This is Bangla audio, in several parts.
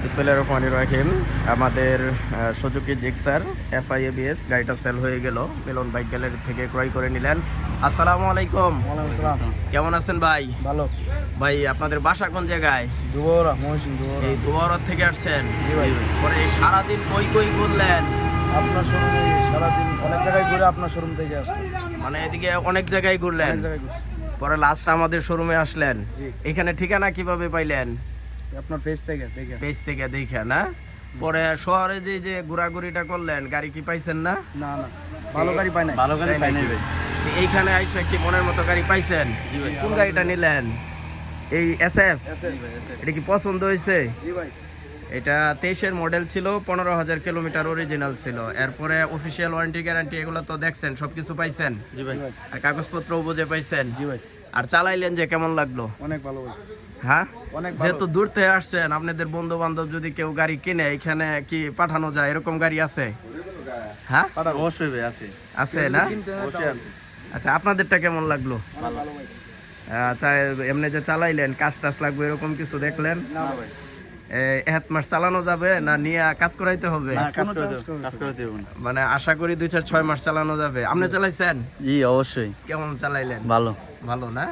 বিসমিল্লাহির রহমানির রহিম। আমাদের সুজুকি জিক্সার FI-ABS গাড়িটা সেল হয়ে গেল, মিলন বাইক গ্যালারি থেকে ক্রয় করে নিলেন। আসসালামু আলাইকুম। ওয়ালাইকুম আসসালাম। কেমন আছেন ভাই? ভালো। ভাই আপনাদের বাসা কোন জায়গায়? দুবরা মহসিন দুবরা। এই দুয়ার থেকে আসছেন? জি ভাই। পরে এই সারাদিন কই কই ঘুরলেন? আপনার শোরুমে সারাদিন অনেক জায়গায় ঘুরে আপনার শোরুম থেকে আসলাম। মানে এদিকে অনেক জায়গায় ঘুরলেন, অনেক জায়গায় ঘুরছি। পরে লাস্ট আমাদের শোরুমে আসলেন। জি। এখানে ঠিকানা কিভাবে পাইলেন? আপনার ফেস থেকে দেখে। পেজ থেকে দেখে না? পরে শহরে যে যে ঘোরাঘুরিটা করলেন, গাড়ি কি পাইছেন না? না না, ভালো গাড়ি পাই নাই। ভালো গাড়ি তাই পাই নাকি? নাই ভাই। এইখানে আইসা কি মনের মতো গাড়ি পাইছেন? কোন গাড়িটা নিলেন? এই SF? এটা কি পছন্দ হয়েছে? জি ভাই। এটা 23-এর মডেল ছিল, 15,000 কিলোমিটার অরিজিনাল ছিল। এরপরে অফিসিয়াল ওয়ারেন্টি গ্যারান্টি এগুলো তো দেখছেন, সবকিছু পাইছেন? জি ভাই। আর কাগজপত্রও বুঝে পাইছেন? জি ভাই। আর চালাইলেন যে কেমন লাগলো? অনেক ভালো ভাই। হ্যাঁ, অনেক ভালো। যেহেতু দূর থেকে আসছেন, আপনাদের বন্ধু বান্ধব যদি কেউ গাড়ি কিনে এখানে কি পাঠানো যায়? এরকম গাড়ি আছে? হ্যাঁ অবশ্যই ভাই আছে। আছে না? কিনতে হয় অবশ্যই তাও আছে। আচ্ছা, আপনাদেরটা কেমন লাগলো? অনেক ভালো ভাই। আচ্ছা, এমনি যে চালাইলেন, কাজ টাজ লাগবে এরকম কিছু দেখলেন? না ভাই। এক মাস চালানো যাবে না নিয়ে কাজ করাইতে হবে? না, কাজ কোনো করে চার্জ দেব, করবে কাজ করে দেব না। মানে আশা করি 2-4-6 মাস চালানো যাবে। আপনি চালাইছেন? জি অবশ্যই কেমন চালাইলেন? ভালো। ভালো না?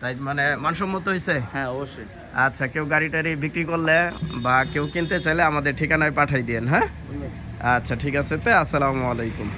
তাই মানে মানসম্মত হয়েছে? হ্যাঁ অবশ্যই। আচ্ছা, কেউ গাড়ি টাড়ি বিক্রি করলে বা কেউ কিনতে চাইলে আমাদের ঠিকানায় পাঠাই দিয়েন। হ্যাঁ, জি ভাই। আচ্ছা ঠিক আছে, আসসালামু আলাইকুম।